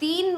3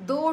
2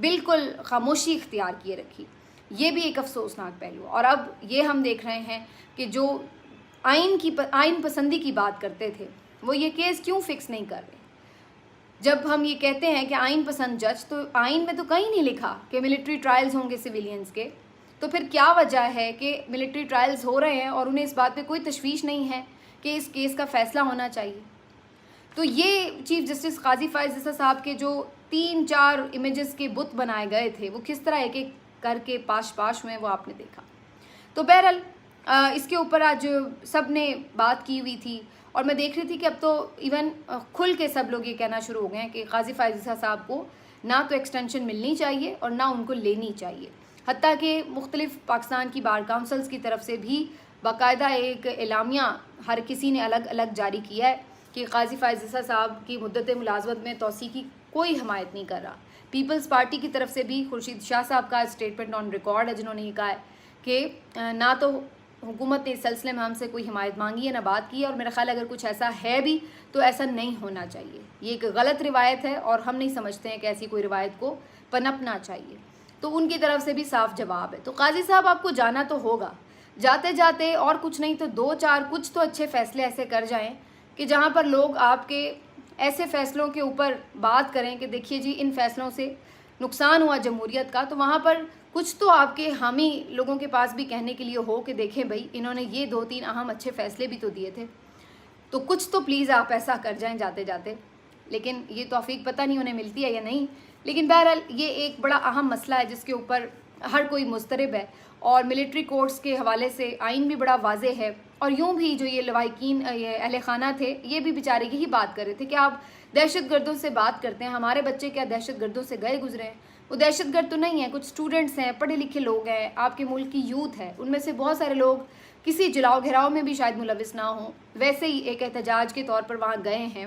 بالکل خاموشی اختیار کیے رکھی. یہ بھی ایک افسوسناک پہلو. اور اب یہ ہم دیکھ رہے ہیں کہ جو آئین پسندی کی بات کرتے تھے وہ یہ کیس کیوں فکس نہیں کر رہے. جب ہم یہ کہتے ہیں کہ آئین پسند جج، تو آئین میں تو کہیں نہیں لکھا کہ ملٹری ٹرائلز ہوں گے سویلینز کے. تو پھر کیا وجہ ہے کہ ملٹری ٹرائلز ہو رہے ہیں اور انہیں اس بات پہ کوئی تشویش نہیں ہے کہ اس کیس کا فیصلہ ہونا چاہیے. تو یہ چیف جسٹس قاضی فائز عیسیٰ صاحب کے جو 3-4 امیجز کے بت بنائے گئے تھے وہ کس طرح ایک ایک کر کے پاش ہوئے وہ آپ نے دیکھا. تو بہرحال اس کے اوپر آج سب نے بات کی ہوئی تھی اور میں دیکھ رہی تھی کہ اب تو ایون کھل کے سب لوگ یہ کہنا شروع ہو گئے ہیں کہ قاضی فائز عیسیٰ صاحب کو نہ تو ایکسٹینشن ملنی چاہیے اور نہ ان کو لینی چاہیے. حتیٰ کہ مختلف پاکستان کی بار کاؤنسلز کی طرف سے بھی باقاعدہ ایک اعلامیہ ہر کسی نے الگ الگ جاری کیا ہے کہ قاضی فائز عیسیٰ صاحب کی مدت ملازمت میں توسیع کی کوئی حمایت نہیں کر رہا. پیپلز پارٹی کی طرف سے بھی خورشید شاہ صاحب کا اسٹیٹمنٹ آن ریکارڈ ہے جنہوں نے یہ کہا ہے کہ نہ تو حکومت نے اس سلسلے میں ہم سے کوئی حمایت مانگی ہے نہ بات کی ہے، اور میرا خیال اگر کچھ ایسا ہے بھی تو ایسا نہیں ہونا چاہیے. یہ ایک غلط روایت ہے اور ہم نہیں سمجھتے ہیں کہ ایسی کوئی روایت کو پنپنا چاہیے. تو ان کی طرف سے بھی صاف جواب ہے. تو قاضی صاحب آپ کو جانا تو ہوگا، جاتے جاتے اور کچھ نہیں تو 2-4 کچھ تو اچھے فیصلے ایسے کر جائیں کہ جہاں پر لوگ آپ کے ایسے فیصلوں کے اوپر بات کریں کہ دیکھیے جی ان فیصلوں سے نقصان ہوا جمہوریت کا، تو وہاں پر کچھ تو آپ کے حامی لوگوں کے پاس بھی کہنے کے لیے ہو کہ دیکھیں بھائی انہوں نے یہ 2-3 اہم اچھے فیصلے بھی تو دیے تھے، تو کچھ تو پلیز آپ ایسا کر جائیں جاتے جاتے. لیکن یہ توفیق پتہ نہیں انہیں ملتی ہے یا نہیں. لیکن بہرحال یہ ایک بڑا اہم مسئلہ ہے جس کے اوپر ہر کوئی مضطرب ہے، اور ملٹری کورٹس کے حوالے سے آئین بھی بڑا واضح ہے. اور یوں بھی جو یہ لواحقین اہل خانہ تھے یہ بھی بیچارے یہی بات کر رہے تھے کہ آپ دہشت گردوں سے بات کرتے ہیں، ہمارے بچے کیا دہشت گردوں سے گئے گزرے ہیں؟ وہ دہشت گرد تو نہیں ہیں، کچھ اسٹوڈنٹس ہیں، پڑھے لکھے لوگ ہیں، آپ کے ملک کی یوتھ ہے، ان میں سے بہت سارے لوگ کسی جلاؤ گھراؤ میں بھی شاید ملوث نہ ہوں، ویسے ہی ایک احتجاج کے طور پر وہاں گئے ہیں.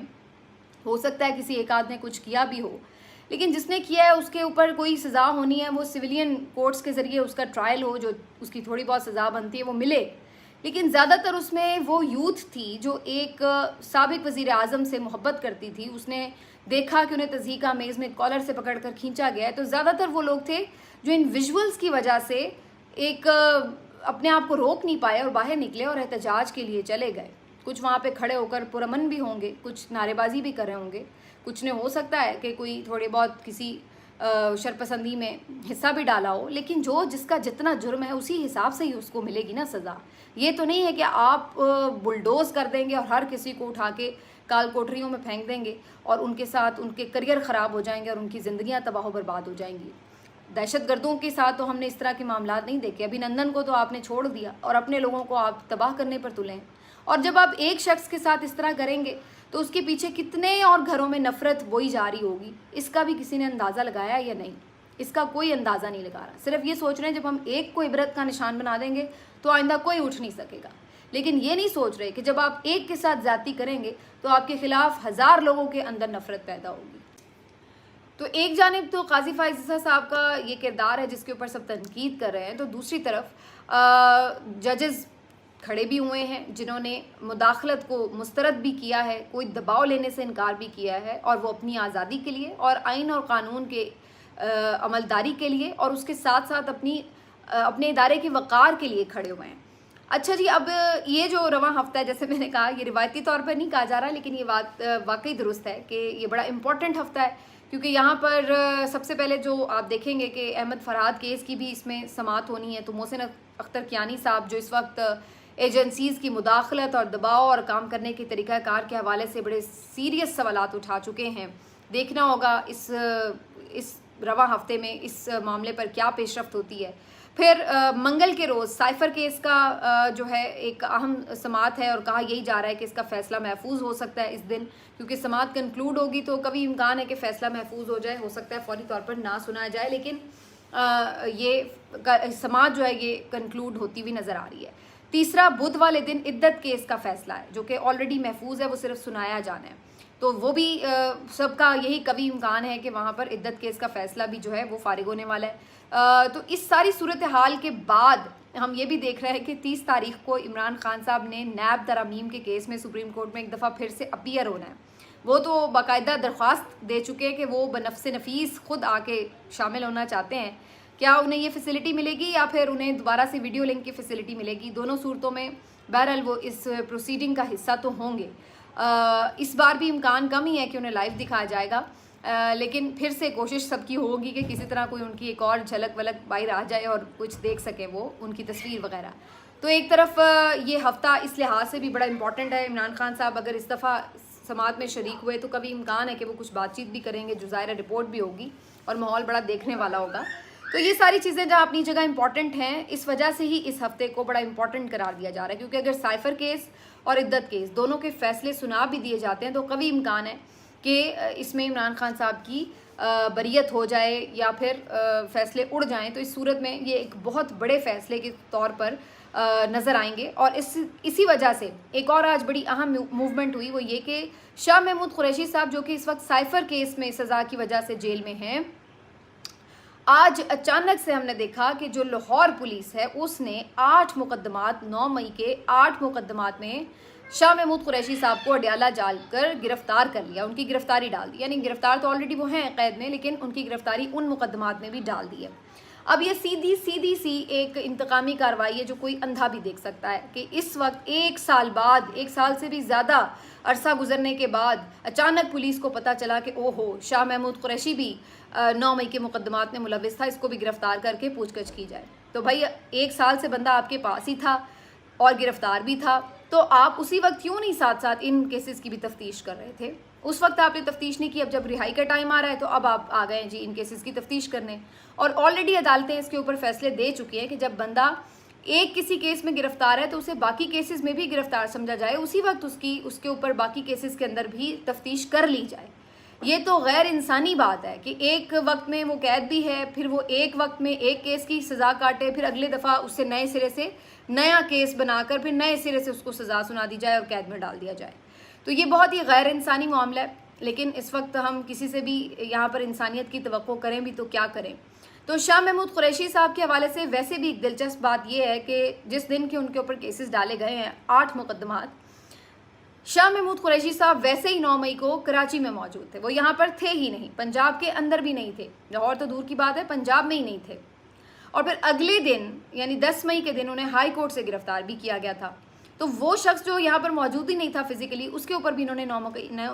ہو سکتا ہے کسی ایک آدھ نے کچھ کیا بھی ہو، لیکن جس نے کیا ہے اس کے اوپر کوئی سزا ہونی ہے، وہ سویلین کورٹس کے ذریعے اس کا ٹرائل ہو، جو اس کی تھوڑی بہت سزا بنتی ہے وہ ملے. لیکن زیادہ تر اس میں وہ یوتھ تھی جو ایک سابق وزیر اعظم سے محبت کرتی تھی، اس نے دیکھا کہ انہیں تضحیکہ میز میں کالر سے پکڑ کر کھینچا گیا ہے. تو زیادہ تر وہ لوگ تھے جو ان ویژولز کی وجہ سے ایک اپنے آپ کو روک نہیں پائے اور باہر نکلے اور احتجاج کے لیے چلے گئے. کچھ وہاں پہ کھڑے ہو کر پرامن بھی ہوں گے، کچھ نعرے بازی بھی کر رہے ہوں گے، کچھ نے ہو سکتا ہے کہ کوئی تھوڑے بہت کسی شرپسندی میں حصہ بھی ڈالا ہو. لیکن جس کا جتنا جرم ہے اسی حساب سے ہی اس کو ملے گی نا سزا. یہ تو نہیں ہے کہ آپ بلڈوز کر دیں گے اور ہر کسی کو اٹھا کے کال کوٹریوں میں پھینک دیں گے اور ان کے ساتھ ان کے کریئر خراب ہو جائیں گے اور ان کی زندگیاں تباہ و برباد ہو جائیں گی. دہشت گردوں کے ساتھ تو ہم نے اس طرح کے معاملات نہیں دیکھے. ابھی نندن کو تو آپ نے چھوڑ دیا اور اپنے لوگوں کو آپ تباہ کرنے پر تلیں. اور جب آپ ایک شخص کے ساتھ اس طرح کریں گے تو اس کے پیچھے کتنے اور گھروں میں نفرت بوئی جا رہی ہوگی، اس کا بھی کسی نے اندازہ لگایا یا نہیں؟ اس کا کوئی اندازہ نہیں لگا رہا. صرف یہ سوچ رہے ہیں جب ہم ایک کو عبرت کا نشان بنا دیں گے تو آئندہ کوئی اٹھ نہیں سکے گا. لیکن یہ نہیں سوچ رہے کہ جب آپ ایک کے ساتھ زیادتی کریں گے تو آپ کے خلاف 1000 لوگوں کے اندر نفرت پیدا ہوگی. تو ایک جانب تو قاضی فائز عیسیٰ صاحب کا یہ کردار ہے جس کے اوپر سب تنقید کر رہے ہیں، تو دوسری طرف ججز کھڑے بھی ہوئے ہیں جنہوں نے مداخلت کو مسترد بھی کیا ہے، کوئی دباؤ لینے سے انکار بھی کیا ہے، اور وہ اپنی آزادی کے لیے اور آئین اور قانون کے عملداری کے لیے اور اس کے ساتھ ساتھ اپنے ادارے کے وقار کے لیے کھڑے ہوئے ہیں. اچھا جی، اب یہ جو رواں ہفتہ ہے، جیسے میں نے کہا یہ روایتی طور پر نہیں کہا جا رہا، لیکن یہ بات واقعی درست ہے کہ یہ بڑا امپورٹنٹ ہفتہ ہے، کیونکہ یہاں پر سب سے پہلے جو آپ دیکھیں گے کہ احمد فرحاد کیس کی بھی اس میں سماعت ہونی ہے. تو محسن اختر کیانی صاحب جو اس وقت ایجنسیز کی مداخلت اور دباؤ اور کام کرنے کے طریقہ کار کے حوالے سے بڑے سیریس سوالات اٹھا چکے ہیں، دیکھنا ہوگا اس رواں ہفتے میں اس معاملے پر کیا پیش رفت ہوتی ہے. پھر منگل کے روز سائفر کیس کا جو ہے ایک اہم سماعت ہے، اور کہا یہی جا رہا ہے کہ اس کا فیصلہ محفوظ ہو سکتا ہے اس دن، کیونکہ سماعت کنکلوڈ ہوگی تو کبھی امکان ہے کہ فیصلہ محفوظ ہو جائے، ہو سکتا ہے فوری طور پر نہ سنا جائے، لیکن یہ سماعت جو ہے یہ کنکلوڈ ہوتی ہوئی نظر آ رہی ہے. تیسرا بدھ والے دن عدت کیس کا فیصلہ ہے جو کہ آلریڈی محفوظ ہے، وہ صرف سنایا جانا ہے. تو وہ بھی سب کا یہی کبھی امکان ہے کہ وہاں پر عدت کیس کا فیصلہ بھی جو ہے وہ فارغ ہونے والا ہے. تو اس ساری صورتحال کے بعد ہم یہ بھی دیکھ رہے ہیں کہ 30 تاریخ کو عمران خان صاحب نے نیب ترامیم کے کیس میں سپریم کورٹ میں ایک دفعہ پھر سے اپیئر ہونا ہے. وہ تو باقاعدہ درخواست دے چکے ہیں کہ وہ بنفس نفیس خود آ کے شامل ہونا چاہتے ہیں. کیا انہیں یہ فیسلٹی ملے گی یا پھر انہیں دوبارہ سے ویڈیو لنک کی فیسلٹی ملے گی؟ دونوں صورتوں میں بہرحال وہ اس پروسیڈنگ کا حصہ تو ہوں گے. اس بار بھی امکان کم ہی ہے کہ انہیں لائیو دکھایا جائے گا، لیکن پھر سے کوشش سب کی ہوگی کہ کسی طرح کوئی ان کی ایک اور جھلک ولک باہر آ جائے اور کچھ دیکھ سکیں وہ ان کی تصویر وغیرہ. تو ایک طرف یہ ہفتہ اس لحاظ سے بھی بڑا امپورٹنٹ ہے. عمران خان صاحب اگر اس دفعہ سماعت میں شریک ہوئے تو کبھی امکان ہے کہ وہ کچھ بات چیت بھی کریں گے، جو ظاہر رپورٹ بھی ہوگی اور ماحول بڑا دیکھنے والا ہوگا. تو یہ ساری چیزیں جہاں اپنی جگہ امپورٹنٹ ہیں، اس وجہ سے ہی اس ہفتے کو بڑا امپورٹنٹ قرار دیا جا رہا ہے، کیونکہ اگر سائفر کیس اور عدت کیس دونوں کے فیصلے سنا بھی دیے جاتے ہیں تو قوی امکان ہے کہ اس میں عمران خان صاحب کی بریت ہو جائے یا پھر فیصلے اڑ جائیں. تو اس صورت میں یہ ایک بہت بڑے فیصلے کے طور پر نظر آئیں گے. اور اسی وجہ سے ایک اور آج بڑی اہم موومنٹ ہوئی، وہ یہ کہ شاہ محمود قریشی صاحب جو کہ اس وقت سائفر کیس میں سزا کی وجہ سے جیل میں ہیں، آج اچانک سے ہم نے دیکھا کہ جو لاہور پولیس ہے اس نے 8 مقدمات 9 مئی کے 8 مقدمات میں شاہ محمود قریشی صاحب کو اڈیالہ جال کر گرفتار کر لیا، ان کی گرفتاری ڈال دی. یعنی گرفتار تو آلریڈی وہ ہیں قید میں، لیکن ان کی گرفتاری ان مقدمات میں بھی ڈال دی ہے. اب یہ سیدھی سی ایک انتقامی کارروائی ہے جو کوئی اندھا بھی دیکھ سکتا ہے کہ اس وقت 1 سال بعد، 1 سال سے بھی زیادہ عرصہ گزرنے کے بعد اچانک پولیس کو پتہ چلا کہ او ہو شاہ محمود قریشی بھی 9 مئی کے مقدمات میں ملوث تھا، اس کو بھی گرفتار کر کے پوچھ گچھ کی جائے. تو بھائی 1 سال سے بندہ آپ کے پاس ہی تھا اور گرفتار بھی تھا، تو آپ اسی وقت کیوں نہیں ساتھ ساتھ ان کیسز کی بھی تفتیش کر رہے تھے؟ اس وقت آپ نے تفتیش نہیں کی، اب جب رہائی کا ٹائم آ رہا ہے تو اب آپ آ گئے ہیں جی ان کیسز کی تفتیش کرنے. اور آلریڈی عدالتیں اس کے اوپر فیصلے دے چکی ہیں کہ جب بندہ ایک کسی کیس میں گرفتار ہے تو اسے باقی کیسز میں بھی گرفتار سمجھا جائے، اسی وقت اس کے اوپر باقی کیسز کے اندر بھی تفتیش کر لی جائے. یہ تو غیر انسانی بات ہے کہ ایک وقت میں وہ قید بھی ہے، پھر وہ ایک وقت میں ایک کیس کی سزا کاٹے، پھر اگلے دفعہ اس سے نئے سرے سے نیا کیس بنا کر پھر نئے سرے سے اس کو سزا سنا دی جائے اور قید میں ڈال دیا جائے. تو یہ بہت ہی غیر انسانی معاملہ ہے. لیکن اس وقت ہم کسی سے بھی یہاں پر انسانیت کی توقع کریں بھی تو کیا کریں. تو شاہ محمود قریشی صاحب کے حوالے سے ویسے بھی ایک دلچسپ بات یہ ہے کہ جس دن کے ان کے اوپر کیسز ڈالے گئے ہیں 8 مقدمات، شاہ محمود قریشی صاحب ویسے ہی 9 مئی کو کراچی میں موجود تھے. وہ یہاں پر تھے ہی نہیں، پنجاب کے اندر بھی نہیں تھے، لاہور تو دور کی بات ہے پنجاب میں ہی نہیں تھے. اور پھر اگلے دن یعنی 10 مئی کے دن انہیں ہائی کورٹ سے گرفتار بھی کیا گیا تھا. تو وہ شخص جو یہاں پر موجود ہی نہیں تھا فزیکلی، اس کے اوپر بھی انہوں نے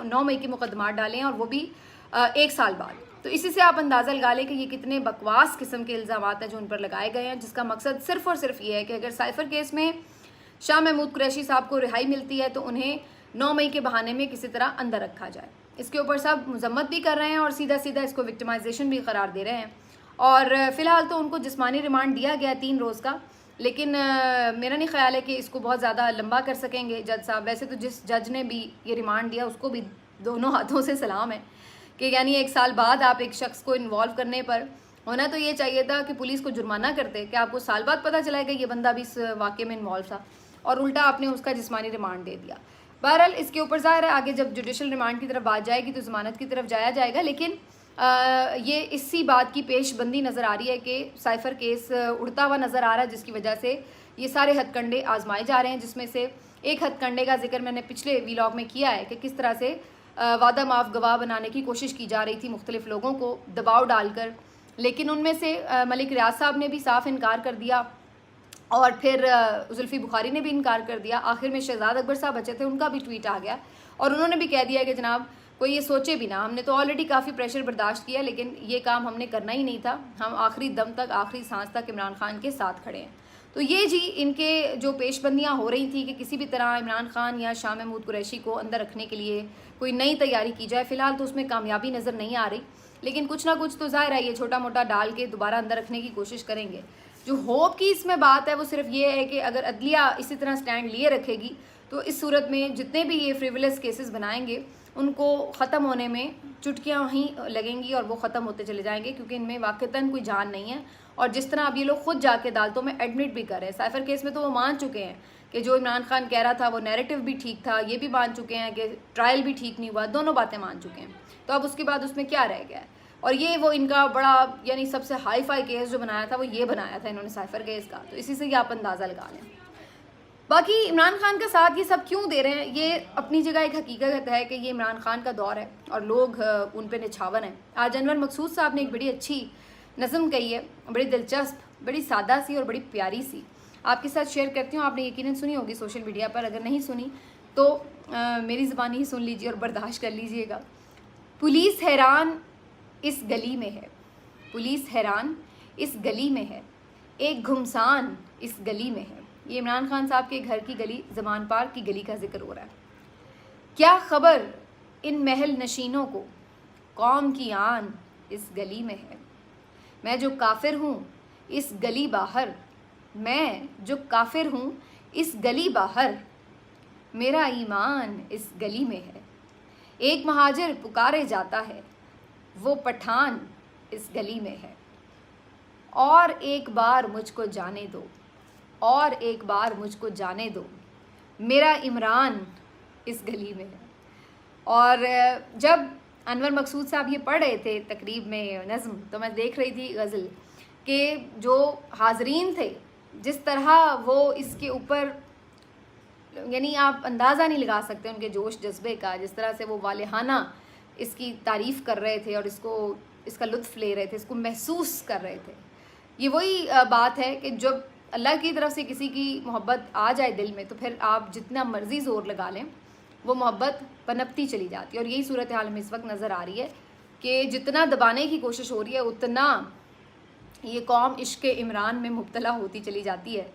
9 مئی کے مقدمات ڈالے ہیں، اور وہ بھی 1 سال بعد. تو اسی سے آپ اندازہ لگا لیں کہ یہ کتنے بکواس قسم کے الزامات ہیں جو ان پر لگائے گئے ہیں، جس کا مقصد صرف اور صرف یہ ہے کہ اگر سائفر کیس میں شاہ محمود قریشی صاحب کو رہائی ملتی ہے تو انہیں 9 مئی کے بہانے میں کسی طرح اندر رکھا جائے. اس کے اوپر سب مذمت بھی کر رہے ہیں اور سیدھا اس کو وکٹمائزیشن بھی قرار دے رہے ہیں. اور فی الحال تو ان کو جسمانی ریمانڈ دیا گیا 3 روز کا، لیکن میرا نہیں خیال ہے کہ اس کو بہت زیادہ لمبا کر سکیں گے جج صاحب. ویسے تو جس جج نے بھی یہ ریمانڈ دیا اس کو بھی دونوں ہاتھوں سے سلام ہے کہ یعنی 1 سال بعد آپ ایک شخص کو انوالو کرنے پر، ہونا تو یہ چاہیے تھا کہ پولیس کو جرمانہ کرتے کہ آپ کو سال بعد پتہ چلا کہ یہ بندہ بھی اس واقعے میں انوالو تھا، اور الٹا آپ نے اس کا جسمانی ریمانڈ دے دیا. بہرحال اس کے اوپر ظاہر ہے آگے جب جوڈیشل ریمانڈ کی طرف بات جائے گی تو ضمانت کی طرف جایا جائے گا. لیکن یہ اسی بات کی پیش بندی نظر آ رہی ہے کہ سائفر کیس اڑتا ہوا نظر آ رہا ہے، جس کی وجہ سے یہ سارے ہتھ کنڈے آزمائے جا رہے ہیں، جس میں سے ایک ہتھ کنڈے کا ذکر میں نے پچھلے ویلاگ میں کیا ہے کہ کس طرح سے وعدہ معاف گواہ بنانے کی کوشش کی جا رہی تھی مختلف لوگوں کو دباؤ ڈال کر. لیکن ان میں سے ملک ریاض صاحب نے بھی صاف انکار کر دیا، اور پھر زلفی بخاری نے بھی انکار کر دیا. آخر میں شہزاد اکبر صاحب بچے تھے، ان کا بھی ٹویٹ آ گیا اور انہوں نے بھی کہہ دیا کہ جناب کوئی یہ سوچے بھی نہ، ہم نے تو آلریڈی کافی پریشر برداشت کیا لیکن یہ کام ہم نے کرنا ہی نہیں تھا، ہم آخری دم تک آخری سانس تک عمران خان کے ساتھ کھڑے ہیں. تو یہ جی ان کے جو پیش بندیاں ہو رہی تھیں کہ کسی بھی طرح عمران خان یا شاہ محمود قریشی کو اندر رکھنے کے لیے کوئی نئی تیاری کی جائے. فی الحال تو اس میں کامیابی نظر نہیں آ رہی، لیکن کچھ نہ کچھ تو ظاہر ہے یہ چھوٹا موٹا ڈال کے دوبارہ اندر رکھنے کی کوشش کریں گے. جو ہوپ کی اس میں بات ہے وہ صرف یہ ہے کہ اگر عدلیہ اسی طرح سٹینڈ لیے رکھے گی تو اس صورت میں جتنے بھی یہ فریولس کیسز بنائیں گے ان کو ختم ہونے میں چٹکیاں ہی لگیں گی اور وہ ختم ہوتے چلے جائیں گے، کیونکہ ان میں واقعتاً کوئی جان نہیں ہے. اور جس طرح اب یہ لوگ خود جا کے عدالتوں میں ایڈمٹ بھی کر رہے ہیں، سائفر کیس میں تو وہ مان چکے ہیں کہ جو عمران خان کہہ رہا تھا وہ نیریٹو بھی ٹھیک تھا، یہ بھی مان چکے ہیں کہ ٹرائل بھی ٹھیک نہیں ہوا، دونوں باتیں مان چکے ہیں. تو اب اس کے بعد اس میں کیا رہ گیا ہے؟ اور یہ وہ ان کا بڑا یعنی سب سے ہائی فائی کیس جو بنایا تھا وہ یہ بنایا تھا انہوں نے سائفر کیس کا. تو اسی سے یہ آپ اندازہ لگا لیں. باقی عمران خان کا ساتھ یہ سب کیوں دے رہے ہیں، یہ اپنی جگہ ایک حقیقت ہے کہ یہ عمران خان کا دور ہے اور لوگ ان پہ نچھاور ہیں۔ آج انور مقصود صاحب نے ایک بڑی اچھی نظم کہی ہے، بڑی دلچسپ، بڑی سادہ سی اور بڑی پیاری سی، آپ کے ساتھ شیئر کرتی ہوں۔ آپ نے یقیناً سنی ہوگی سوشل میڈیا پر، اگر نہیں سنی تو میری زبانی ہی سن لیجیے اور برداشت کر لیجیے گا۔ پولیس حیران اس گلی میں ہے، پولیس حیران اس گلی میں ہے، ایک گھمسان اس گلی میں ہے۔ یہ عمران خان صاحب کے گھر کی گلی، زمان پارک کی گلی کا ذکر ہو رہا ہے۔ کیا خبر ان محل نشینوں کو، قوم کی آن اس گلی میں ہے۔ میں جو کافر ہوں اس گلی باہر، میں جو کافر ہوں اس گلی باہر، میرا ایمان اس گلی میں ہے۔ ایک مہاجر پکارے جاتا ہے، وہ پٹھان اس گلی میں ہے۔ اور ایک بار مجھ کو جانے دو، اور ایک بار مجھ کو جانے دو، میرا عمران اس گلی میں ہے۔ اور جب انور مقصود صاحب یہ پڑھ رہے تھے تقریب میں نظم، تو میں دیکھ رہی تھی غزل کہ جو حاضرین تھے جس طرح وہ اس کے اوپر، یعنی آپ اندازہ نہیں لگا سکتے ان کے جوش جذبے کا، جس طرح سے وہ والہانہ اس کی تعریف کر رہے تھے اور اس کا لطف لے رہے تھے، اس کو محسوس کر رہے تھے۔ یہ وہی بات ہے کہ جب اللہ کی طرف سے کسی کی محبت آ جائے دل میں، تو پھر آپ جتنا مرضی زور لگا لیں وہ محبت پنپتی چلی جاتی ہے۔ اور یہی صورتحال میں اس وقت نظر آ رہی ہے کہ جتنا دبانے کی کوشش ہو رہی ہے اتنا یہ قوم عشق عمران میں مبتلا ہوتی چلی جاتی ہے،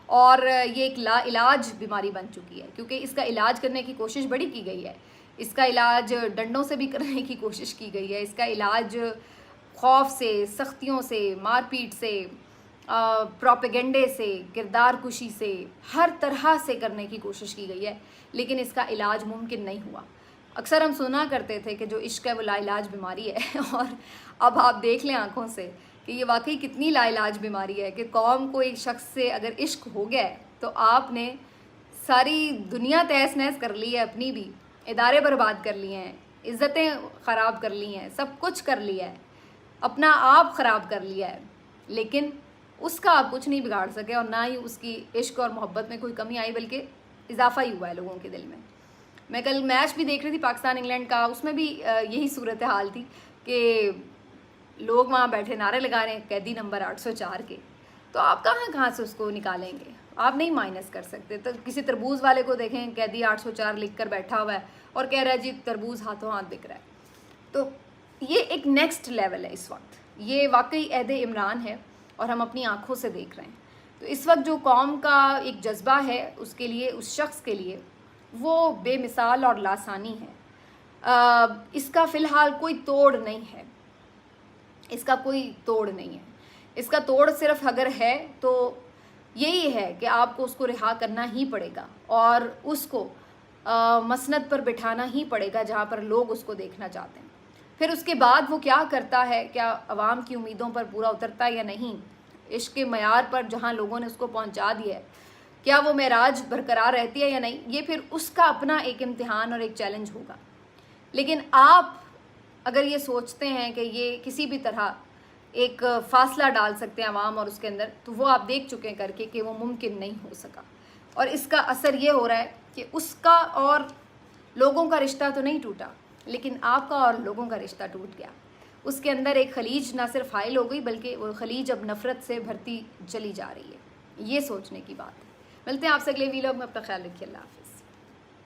اور یہ ایک لا علاج بیماری بن چکی ہے، کیونکہ اس کا علاج کرنے کی کوشش بڑی کی گئی ہے۔ اس کا علاج ڈنڈوں سے بھی کرنے کی کوشش کی گئی ہے، اس کا علاج خوف سے، سختیوں سے، مار پیٹ سے، پروپیگنڈے سے، کردار کشی سے، ہر طرح سے کرنے کی کوشش کی گئی ہے، لیکن اس کا علاج ممکن نہیں ہوا۔ اکثر ہم سنا کرتے تھے کہ جو عشق ہے وہ لا علاج بیماری ہے، اور اب آپ دیکھ لیں آنکھوں سے کہ یہ واقعی کتنی لا علاج بیماری ہے کہ قوم کو ایک شخص سے اگر عشق ہو گیا ہے تو آپ نے ساری دنیا تہس نہس کر لی ہے، اپنی بھی ادارے برباد کر لیے ہیں، عزتیں خراب کر لی ہیں، سب کچھ کر لیا ہے، اپنا آپ خراب کر لیا ہے، لیکن اس کا آپ کچھ نہیں بگاڑ سکے، اور نہ ہی اس کی عشق اور محبت میں کوئی کمی آئی، بلکہ اضافہ ہی ہوا ہے لوگوں کے دل میں۔ میں کل میچ بھی دیکھ رہی تھی پاکستان انگلینڈ کا، اس میں بھی یہی صورتحال تھی کہ لوگ وہاں بیٹھے نعرے لگا رہے ہیں قیدی نمبر 804 کے، تو آپ کہاں سے اس کو نکالیں گے، آپ نہیں مائنس کر سکتے۔ تو کسی تربوز والے کو دیکھیں قیدی 804 لکھ کر بیٹھا ہوا ہے اور کہہ رہا ہے جی تربوز ہاتھوں ہاتھ بک رہا ہے۔ تو یہ ایک نیکسٹ لیول ہے اس وقت، یہ واقعی عہد عمران ہے اور ہم اپنی آنکھوں سے دیکھ رہے ہیں۔ تو اس وقت جو قوم کا ایک جذبہ ہے اس کے لیے، اس شخص کے لیے، وہ بے مثال اور لاسانی ہے۔ اس کا فی الحال کوئی توڑ نہیں ہے، اس کا کوئی توڑ نہیں ہے۔ اس کا توڑ صرف اگر ہے تو یہی ہے کہ آپ کو اس کو رہا کرنا ہی پڑے گا، اور اس کو مسند پر بٹھانا ہی پڑے گا جہاں پر لوگ اس کو دیکھنا چاہتے ہیں۔ پھر اس کے بعد وہ کیا کرتا ہے، کیا عوام کی امیدوں پر پورا اترتا ہے یا نہیں، عشق کے معیار پر جہاں لوگوں نے اس کو پہنچا دیا ہے، کیا وہ معراج برقرار رہتی ہے یا نہیں، یہ پھر اس کا اپنا ایک امتحان اور ایک چیلنج ہوگا۔ لیکن آپ اگر یہ سوچتے ہیں کہ یہ کسی بھی طرح ایک فاصلہ ڈال سکتے ہیں عوام اور اس کے اندر، تو وہ آپ دیکھ چکے ہیں کر کے کہ وہ ممکن نہیں ہو سکا، اور اس کا اثر یہ ہو رہا ہے کہ اس کا اور لوگوں کا رشتہ تو نہیں ٹوٹا، لیکن آپ کا اور لوگوں کا رشتہ ٹوٹ گیا۔ اس کے اندر ایک خلیج نہ صرف حائل ہو گئی، بلکہ وہ خلیج اب نفرت سے بھرتی چلی جا رہی ہے۔ یہ سوچنے کی بات ہے۔ ملتے ہیں آپ سے اگلے ویلاگ میں، اپنا خیال رکھیے، اللہ حافظ۔